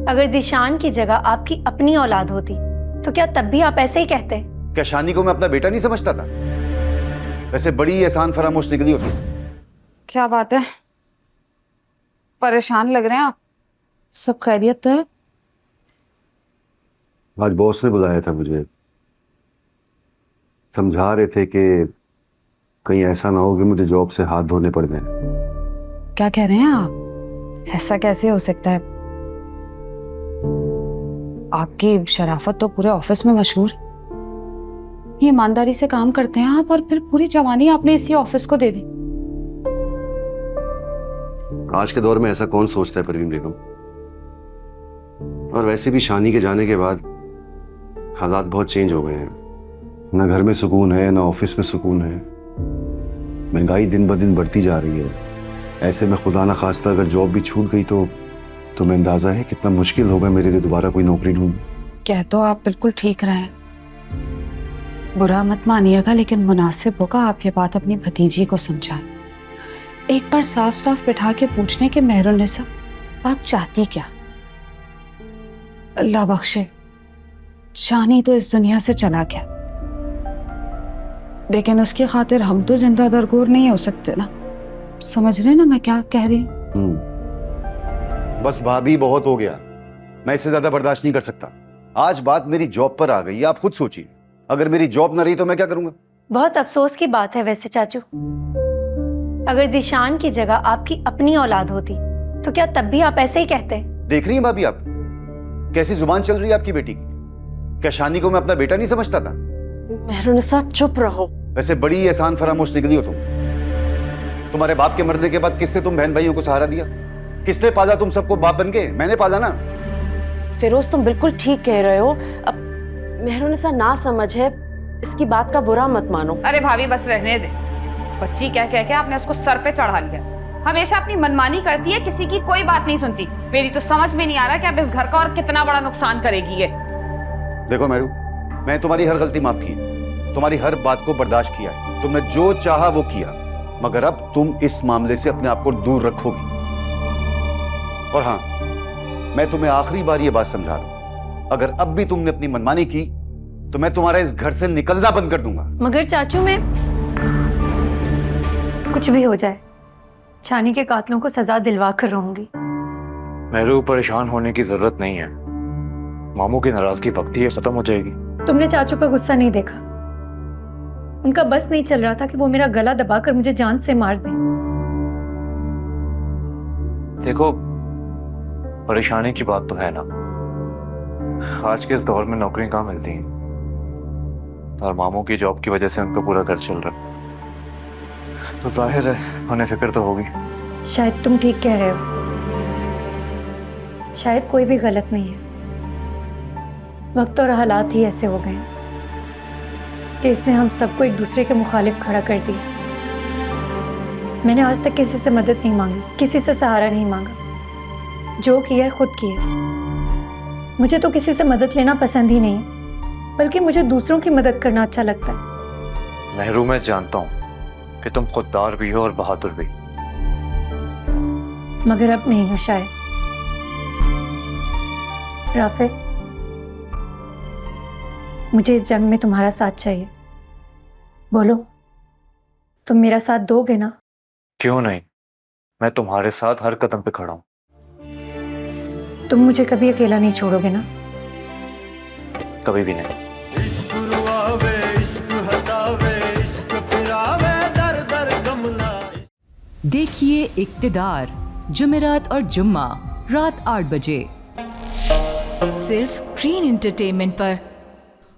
अगर ज़ीशान की जगह आपकी अपनी औलाद होती तो क्या तब भी आप ऐसे ही कहते? क्या शानी को मैं अपना बेटा नहीं समझता था? वैसे बड़ी एहसान फरामोश निकली होती। क्या बात है, परेशान लग रहे हैं आप? सब खैरियत तो है? आज बॉस ने बुलाया था मुझे, समझा रहे थे कि कहीं ऐसा ना हो कि मुझे जॉब से हाथ धोने पड़ जाए। क्या कह रहे हैं आप? ऐसा कैसे हो सकता है? आपकी शराफत तो पूरे ऑफिस में मशहूर। ये ईमानदारी से काम करते हैं आप, और फिर पूरी जवानी आपने इसी ऑफिस को दे दी। आज के दौर में ऐसा कौन सोचता है परवीन बेगम? और वैसे भी शानी के जाने के बाद हालात बहुत चेंज हो गए हैं। ना घर में सुकून है, ना ऑफिस में सुकून है। महंगाई दिन ब दिन बढ़ती जा रही है। ऐसे में खुदा ना खास्ता अगर जॉब भी छूट गई तो तुम्हें अंदाजा है कितना मुश्किल होगा मेरे लिए दोबारा कोई नौकरी ढूंढ। कह तो आप बिल्कुल ठीक रहे हैं, बुरा मत मानिएगा, लेकिन मुनासिब होगा आप ये बात अपनी भतीजी को समझाएं। एक बार साफ साफ बिठा के पूछने के मेहरुन्निसा आप चाहती क्या? अल्लाह बख्शे, शानी तो इस दुनिया से चला गया, लेकिन उसकी खातिर हम तो जिंदा दरगोर नहीं हो सकते ना। समझ रहे ना मैं क्या कह रही हूँ? बस भाभी, बहुत हो गया। मैं इससे ज्यादा बर्दाश्त नहीं कर सकता। आज बात मेरी जॉब पर आ गई है, आप खुद सोचिए। अगर मेरी जॉब ना रही तो मैं क्या करूंगा? बहुत अफसोस की बात है वैसे चाचू। अगर ज़ीशान की जगह आपकी अपनी औलाद होती तो क्या तब भी आप ऐसे ही कहते? देख रही हैं भाभी आप कैसी जुबान चल रही है आपकी बेटी की? क्या शानी को मैं अपना बेटा नहीं समझता था? मेहरुन्निसा चुप रहो। वैसे बड़ी एहसान फरामोश निकली हो तुम। तुम्हारे बाप के मरने के बाद किसने तुम बहन भाइयों को सहारा दिया? किसने पाला तुम सबको बाप बन के? मैंने पाला ना। फिरोज तुम बिल्कुल ठीक कह रहे हो। अब मेहरुन्निसा ना समझ है, इसकी बात का बुरा मत मानो। अरे भाभी बस रहने दे। बच्ची कह कह के आपने उसको सर पे चढ़ा लिया। हमेशा अपनी मनमानी करती है, किसी की कोई बात नहीं सुनती। मेरी तो समझ में नहीं आ रहा कि अब इस घर का और कितना बड़ा नुकसान करेगी ये। देखो मेरू, मैं तुम्हारी हर गलती माफ की है, तुम्हारी हर बात को बर्दाश्त किया है। तुमने जो चाहा वो किया, मगर अब तुम इस मामले से अपने आप को दूर रखोगी। और हाँ, मैं तुम्हें आखिरी बार ये बात समझा रहा हूं, अगर अब भी तुमने अपनी मनमानी की तो मैं तुम्हारा इस घर से निकलना बंद कर दूंगा। मगर चाचू, मैं कुछ भी हो जाए शानी के कातलों को सजा दिलवा कर रहूंगी। मेरू, परेशान होने की जरूरत नहीं है। मामू की नाराजगी वक्त ही खत्म हो जाएगी। तुमने चाचू का गुस्सा नहीं देखा? उनका बस नहीं चल रहा था कि वो मेरा गला दबाकर मुझे जान से मार दें। देखो, परेशानी की बात तो है ना। आज के इस दौर में नौकरी कहाँ मिलती हैं, और मामू की जॉब की वजह से उनका पूरा घर चल रहा है, तो जाहिर है उन्हें फिक्र तो होगी। शायद तुम ठीक कह रहे हो, शायद कोई भी गलत नहीं है। वक्त और हालात ही ऐसे हो गए कि इसने हम सबको एक दूसरे के मुखालिफ खड़ा कर दिया। मैंने आज तक किसी से मदद नहीं मांगी, किसी से सहारा नहीं मांगा। जो किया है खुद किया। मुझे तो किसी से मदद लेना पसंद ही नहीं है, बल्कि मुझे दूसरों की मदद करना अच्छा लगता है। मेहरू, मैं जानता हूँ कि तुम खुददार भी हो और बहादुर भी, मगर अब नहीं हो शायद। राफे, मुझे इस जंग में तुम्हारा साथ चाहिए। बोलो, तुम मेरा साथ दोगे ना? क्यों नहीं, मैं तुम्हारे साथ हर कदम पे खड़ा हूं। तुम मुझे कभी अकेला नहीं छोड़ोगे ना? कभी भी नहीं। देखिए इक्तिदार, जुमेरात और जुम्मा रात 8 बजे सिर्फ ग्रीन एंटरटेनमेंट पर।